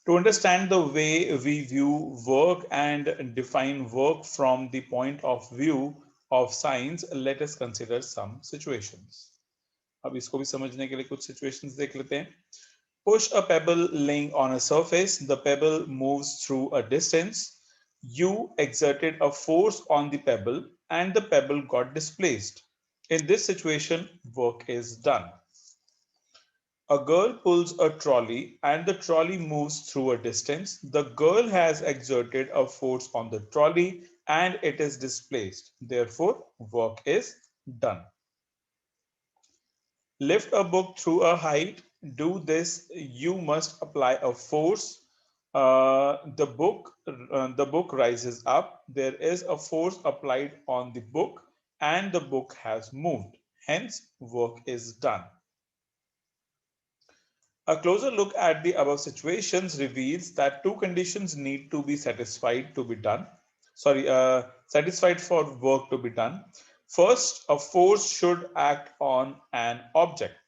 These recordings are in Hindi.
To understand the way we view work and define work from the point of view of science, let us consider some situations. अब इसको भी समझने के लिए कुछ situations देख लेते हैं. Push a pebble laying on a surface. The pebble moves through a distance. You exerted a force on the pebble and the pebble got displaced. In this situation, work is done. A girl pulls a trolley and the trolley moves through a distance. The girl has exerted a force on the trolley and it is displaced. Therefore, work is done. Lift a book through a height. Do this, you must apply a force. The book rises up. There is a force applied on the book and the book has moved. Hence, work is done. A closer look at the above situations reveals that two conditions need to be satisfied to be done. Satisfied for work to be done. First, a force should act on an object.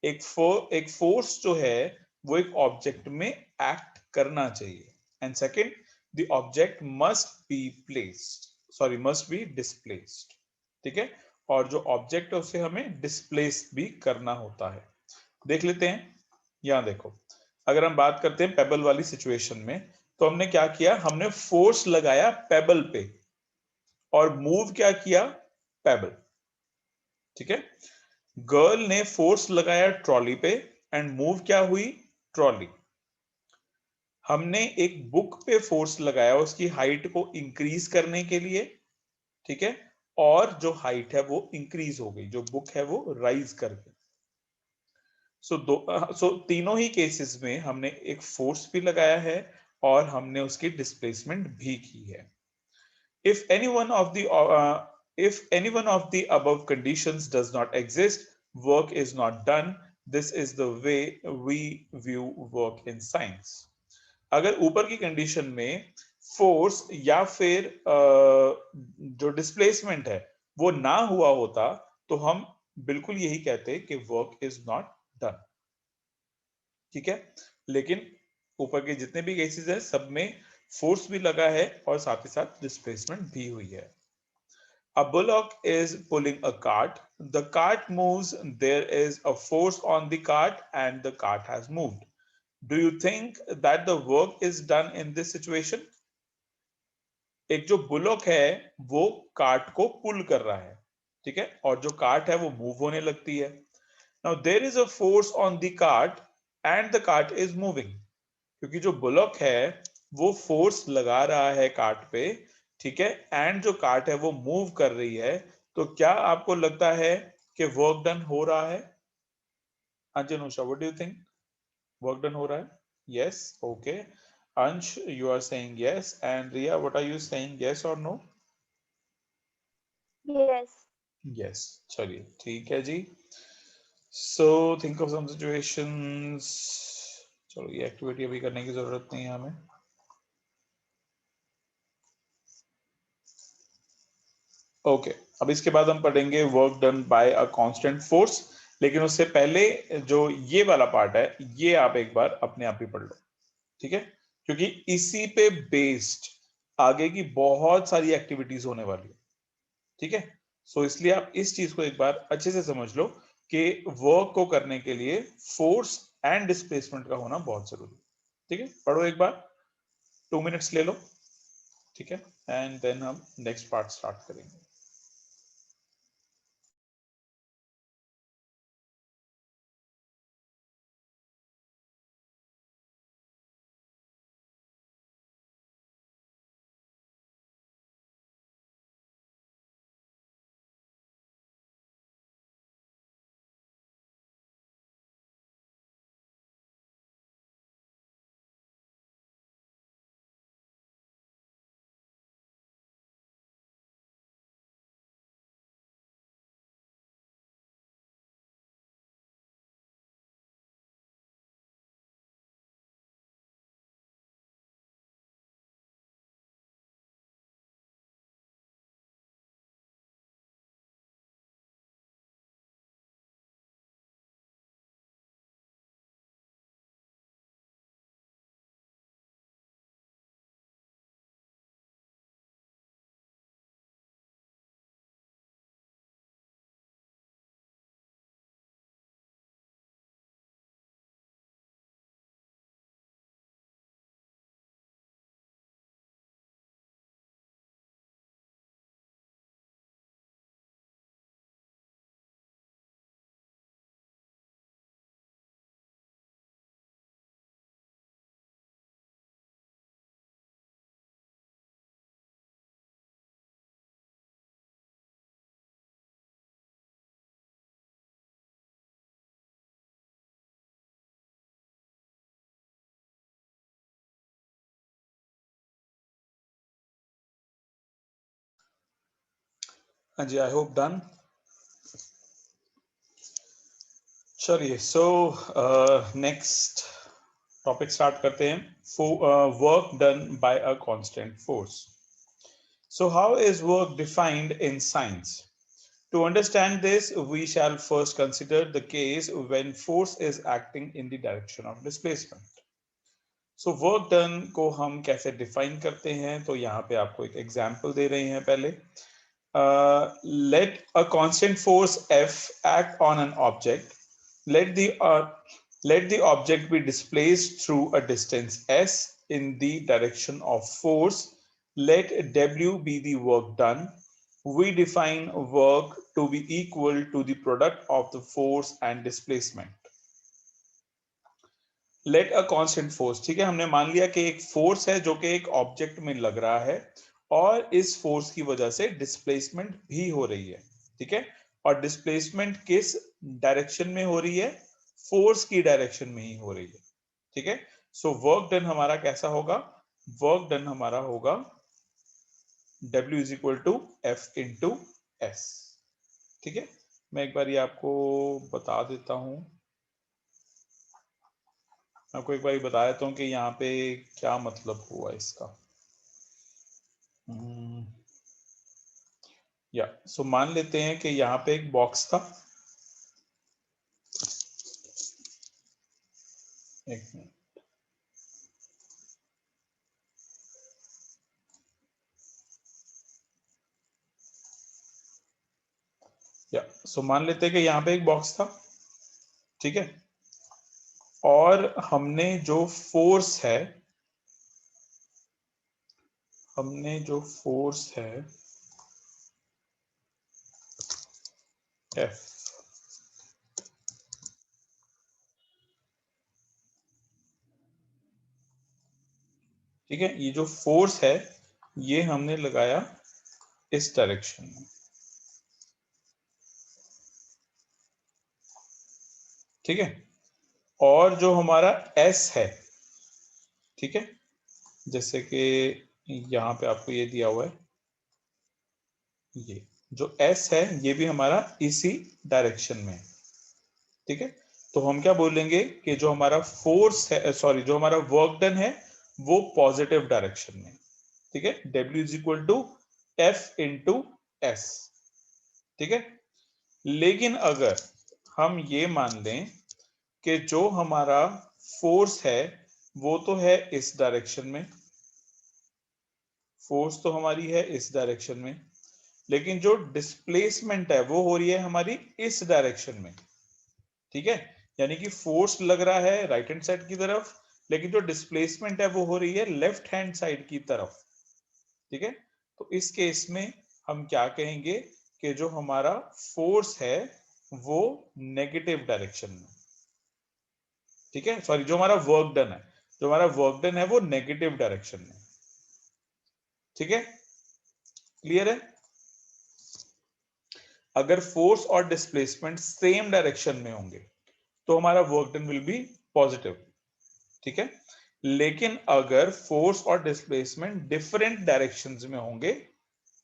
एक फोर्स जो है वो एक ऑब्जेक्ट में एक्ट करना चाहिए. And second, the object must be displaced. ठीक है. और जो ऑब्जेक्ट है उसे हमें डिस्प्लेस भी करना होता है. देख लेते हैं. यहां देखो, अगर हम बात करते हैं पेबल वाली सिचुएशन में, तो हमने क्या किया, हमने फोर्स लगाया पेबल पे और मूव क्या किया, पेबल. ठीक है. गर्ल ने फोर्स लगाया ट्रॉली पे एंड मूव क्या हुई, ट्रॉली. हमने एक बुक पे फोर्स लगाया उसकी हाइट को इंक्रीज करने के लिए. ठीक है. और जो हाइट है वो इंक्रीज हो गई, जो बुक है वो राइज कर गई. सो तीनों ही केसेस में हमने एक फोर्स भी लगाया है और हमने उसकी डिस्प्लेसमेंट भी की है. If any one of the if any one of the above conditions does not exist, work is not done. This is the way we view work in science. अगर ऊपर की कंडीशन में फोर्स या फिर जो डिस्प्लेसमेंट है वो ना हुआ होता तो हम बिल्कुल यही कहते कि वर्क इज नॉट डन. ठीक है. लेकिन ऊपर के जितने भी केसेस है सब में फोर्स भी लगा है और साथ ही साथ डिस्प्लेसमेंट भी हुई है. A bullock is pulling a cart. The cart moves. There is a force on the cart and the cart has moved. Do you think that the work is done in this situation? एक जो बुलॉक है वो कार्ट को पुल कर रहा है. ठीक है. और जो कार्ट है वो मूव होने लगती है. Now there is a force on the cart and the cart is moving. क्योंकि जो बुलॉक है वो फोर्स लगा रहा है कार्ट पे. ठीक है. एंड जो कार्ट है वो मूव कर रही है. तो क्या आपको लगता है कि वर्क डन हो रहा है? हाँ जी Anusha, what do you think? Work done हो रहा है? Yes. Okay. Ansh, you are saying yes and Riya, what are you saying, yes और नो? Yes. यस. चलिए ठीक है जी. So think of some situations. चलो ये एक्टिविटी अभी करने की जरूरत नहीं है हमें. ओके. अब इसके बाद हम पढ़ेंगे work done by a constant force. लेकिन उससे पहले जो ये वाला पार्ट है ये आप एक बार अपने आप ही पढ़ लो. ठीक है. क्योंकि इसी पे बेस्ड आगे की बहुत सारी एक्टिविटीज होने वाली है. ठीक है. सो इसलिए आप इस चीज को एक बार अच्छे से समझ लो कि वर्क को करने के लिए फोर्स एंड डिस्प्लेसमेंट का होना बहुत जरूरी है. ठीक है. पढ़ो एक बार, 2 मिनट्स ले लो. ठीक है. एंड देन हम नेक्स्ट पार्ट स्टार्ट करेंगे. हाँ जी, आई होप डन। चलिए, सो नेक्स्ट टॉपिक स्टार्ट करते हैं। Work done by a constant force. So how is work defined in science? To understand this, we shall first consider the case when force is acting in the direction of displacement. So work done को हम कैसे डिफाइन करते हैं, तो यहाँ पे आपको एक एग्जांपल दे रहे हैं पहले। Let a constant force F act on an object. Let the let the object be displaced through a distance s in the direction of force. Let W be the work done. We define work to be equal to the product of the force and displacement. Let a constant force, ठीक है, हमने मान लिया कि एक फोर्स है जो कि एक ऑब्जेक्ट में लग रहा है और इस फोर्स की वजह से डिस्प्लेसमेंट भी हो रही है। ठीक है, और डिस्प्लेसमेंट किस डायरेक्शन में हो रही है? फोर्स की डायरेक्शन में ही हो रही है। ठीक है, सो वर्क डन हमारा कैसा होगा? वर्क डन हमारा होगा W is equal to f into s. ठीक है, मैं एक बार ये आपको बता देता हूं, आपको एक बार बता देता हूं कि यहाँ पे क्या मतलब हुआ इसका। या सो मान लेते हैं कि यहाँ पे एक बॉक्स था। एक मिनट, या सो मान लेते हैं कि यहाँ पे एक बॉक्स था। ठीक है, और हमने जो फोर्स है, हमने जो फोर्स है एफ, ठीक है, ये जो फोर्स है ये हमने लगाया इस डायरेक्शन में। ठीक है, और जो हमारा एस है, ठीक है, जैसे कि यहाँ पे आपको ये दिया हुआ है, ये जो एस है ये भी हमारा इसी डायरेक्शन में है। ठीक है, तो हम क्या बोलेंगे कि जो हमारा फोर्स है, सॉरी, जो हमारा वर्क डन है वो पॉजिटिव डायरेक्शन में। ठीक है, W is equal to f into s. ठीक है, लेकिन अगर हम ये मान लें कि जो हमारा फोर्स है वो तो है इस डायरेक्शन में, फोर्स तो हमारी है इस डायरेक्शन में, लेकिन जो डिस्प्लेसमेंट है वो हो रही है हमारी इस डायरेक्शन में। ठीक है, यानी कि फोर्स लग रहा है राइट हैंड साइड की तरफ, लेकिन जो डिस्प्लेसमेंट है वो हो रही है लेफ्ट हैंड साइड की तरफ। ठीक है, तो इस केस में हम क्या कहेंगे कि जो हमारा फोर्स है वो नेगेटिव डायरेक्शन में। ठीक है, सॉरी, जो हमारा वर्क डन है, जो हमारा वर्क डन है वो नेगेटिव डायरेक्शन में। ठीक है, क्लियर है? अगर फोर्स और डिस्प्लेसमेंट सेम डायरेक्शन में होंगे तो हमारा work done will be positive. ठीक है, लेकिन अगर फोर्स और डिस्प्लेसमेंट डिफरेंट डायरेक्शंस में होंगे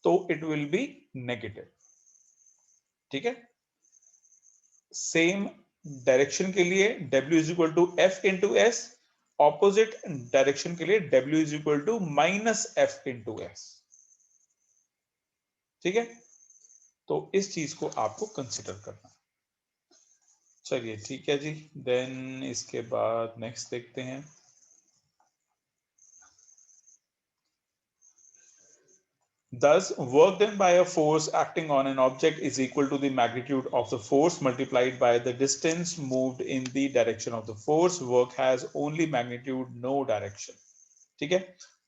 तो इट विल बी नेगेटिव। ठीक है, सेम डायरेक्शन के लिए W is equal to f into s, opposite direction के लिए W is equal to minus f into s. ठीक है, तो इस चीज को आपको कंसिडर करना। चलिए ठीक है जी, देन इसके बाद नेक्स्ट देखते हैं। Thus, work done by a force acting on an object is equal to the magnitude of the force multiplied by the distance moved in the direction of the force. Work has only magnitude, no direction. ठीक है,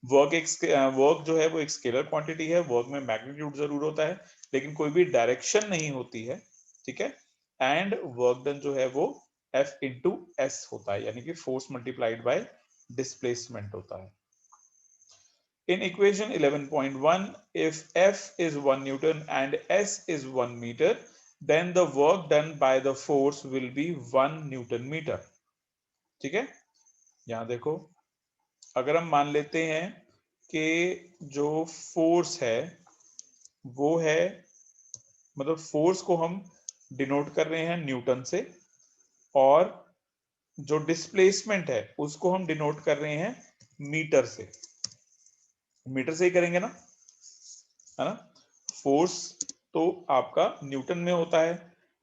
वर्क जो है वो एक स्केलर क्वांटिटी है, वर्क में मैग्नीट्यूड जरूर होता है लेकिन कोई भी डायरेक्शन नहीं होती है। ठीक है, एंड वर्क डन जो है वो F इंटू एस होता है, यानी कि फोर्स मल्टीप्लाइड बाय डिस्प्लेसमेंट होता है। In equation 11.1, if F is 1 Newton and S is 1 meter, then the work done by the force will be 1 Newton meter. ठीक है, यहां देखो, अगर हम मान लेते हैं कि जो फोर्स है वो है मतलब फोर्स को हम डिनोट कर रहे हैं न्यूटन से, और जो डिस्प्लेसमेंट है उसको हम डिनोट कर रहे हैं मीटर से। मीटर से ही करेंगे ना, है ना। फोर्स तो आपका न्यूटन में होता है,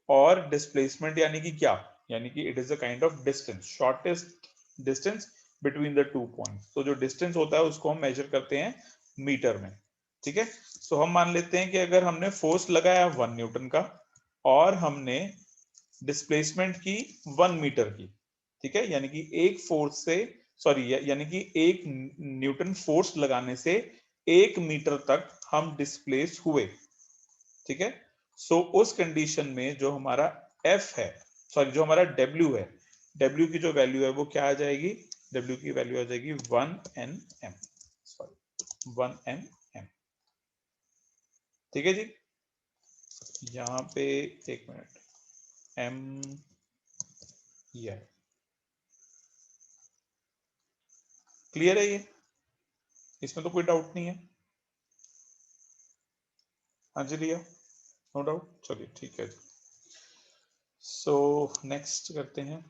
और डिस्प्लेसमेंट यानी कि क्या, यानी कि it is a kind of distance, shortest distance between the two points. तो जो डिस्टेंस होता है उसको हम मेजर करते हैं मीटर में, ठीक है। सो हम मान लेते हैं कि अगर हमने फोर्स लगाया 1 न्यूटन का, और हमने डिस्प्लेसमेंट की 1 मीटर की, ठीक है, यानी कि एक फोर्स से, सॉरी, यानी कि एक न्यूटन फोर्स लगाने से 1 मीटर तक हम डिस्प्लेस हुए, ठीक है। सो उस कंडीशन में जो हमारा एफ है, सॉरी जो हमारा डब्ल्यू है, डब्ल्यू की जो वैल्यू है वो क्या आ जाएगी, डब्ल्यू की वैल्यू आ जाएगी 1 Nm, सॉरी 1 Nm, ठीक है जी। यहाँ पे एक मिनट, एम ये क्लियर है, ये इसमें तो कोई डाउट नहीं है। हाँ जी लिया, नो डाउट, चलिए ठीक है जी। सो नेक्स्ट करते हैं।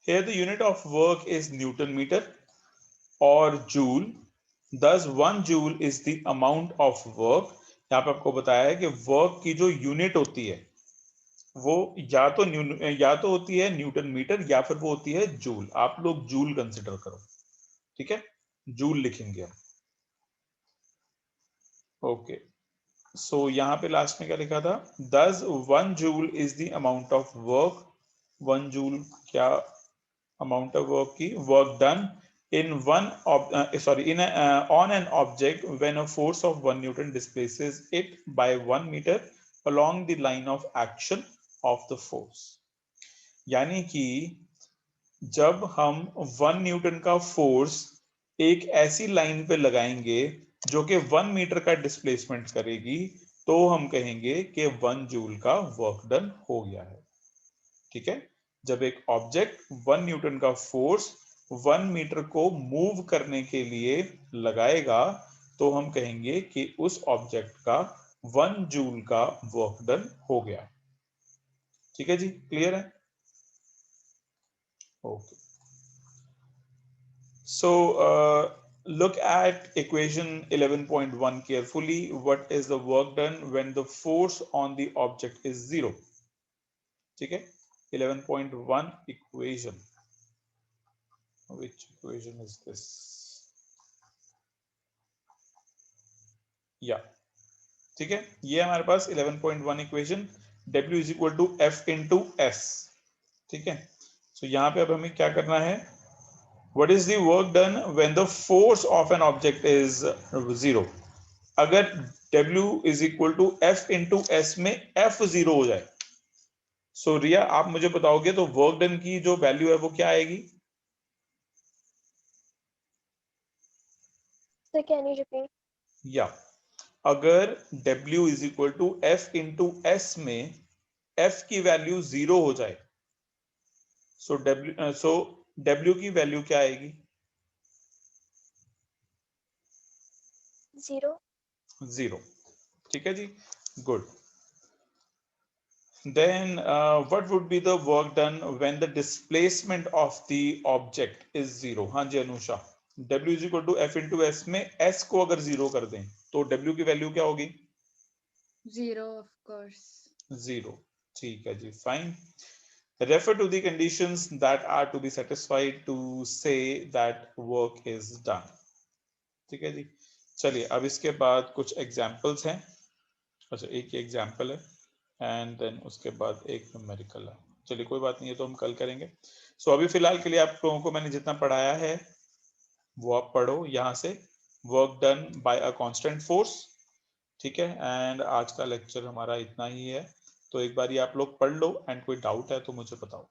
Here the unit of work is Newton meter or joule. Thus 1 joule is the amount of work. यहाँ पे आपको बताया है कि वर्क की जो यूनिट होती है वो या तो होती है न्यूटन मीटर, या फिर वो होती है जूल। आप लोग जूल कंसिडर करो, ठीक है, जूल लिखेंगे हम। ओके, सो यहाँ पे लास्ट में क्या लिखा था, 1 joule is the amount of work. 1 joule क्या amount of work की, work done in on an object when a force of 1 Newton displaces it by 1 meter along the line of action of the force। यानी कि जब हम 1 न्यूटन का फोर्स एक ऐसी लाइन पे लगाएंगे जो कि 1 मीटर का डिस्प्लेसमेंट करेगी, तो हम कहेंगे कि 1 जूल का वर्क डन हो गया है, ठीक है। जब एक ऑब्जेक्ट 1 न्यूटन का फोर्स 1 मीटर को मूव करने के लिए लगाएगा, तो हम कहेंगे कि उस ऑब्जेक्ट का 1 जूल का वर्क डन हो गया, ठीक है जी, क्लियर है। Okay, so look at equation 11.1 carefully. What is the work done when the force on the object is 0? ठीक है, 11.1 equation, which equation is this? या ठीक है, ये हमारे पास 11.1 equation, W is equal to f into s, ठीक है। सो यहाँ पे अब हमें क्या करना है, what is the work done when the force of an object is 0। अगर W is equal to f into s में F 0 हो जाए, सो रिया आप मुझे बताओगे तो वर्क डन की जो वैल्यू है वो क्या आएगी। So can you repeat? या अगर W is equal to f into s में F की वैल्यू 0 हो जाए, सो W की वैल्यू क्या आएगी, 0. 0, ठीक है जी, good. Then what would be the work done when the displacement of the object is 0? हाँ जी Anusha, W is equal to F into S में S को अगर 0 कर दें तो W की वैल्यू क्या होगी, 0 of course। 0, ठीक है जी, fine. Refer to the conditions that are to be satisfied to say that work is done, ठीक है जी। चलिए अब इसके बाद कुछ एग्जाम्पल्स हैं, अच्छा एक एग्जाम्पल है एंड देन उसके बाद एक न्यूमेरिकल है। चलिए कोई बात नहीं है, तो हम कल करेंगे। सो अभी फिलहाल के लिए आप लोगों को मैंने जितना पढ़ाया है वो आप पढ़ो यहाँ से, work done by a constant force, ठीक है। एंड आज का लेक्चर हमारा इतना ही है, तो एक बार ये आप लोग पढ़ लो एंड कोई डाउट है तो मुझे बताओ।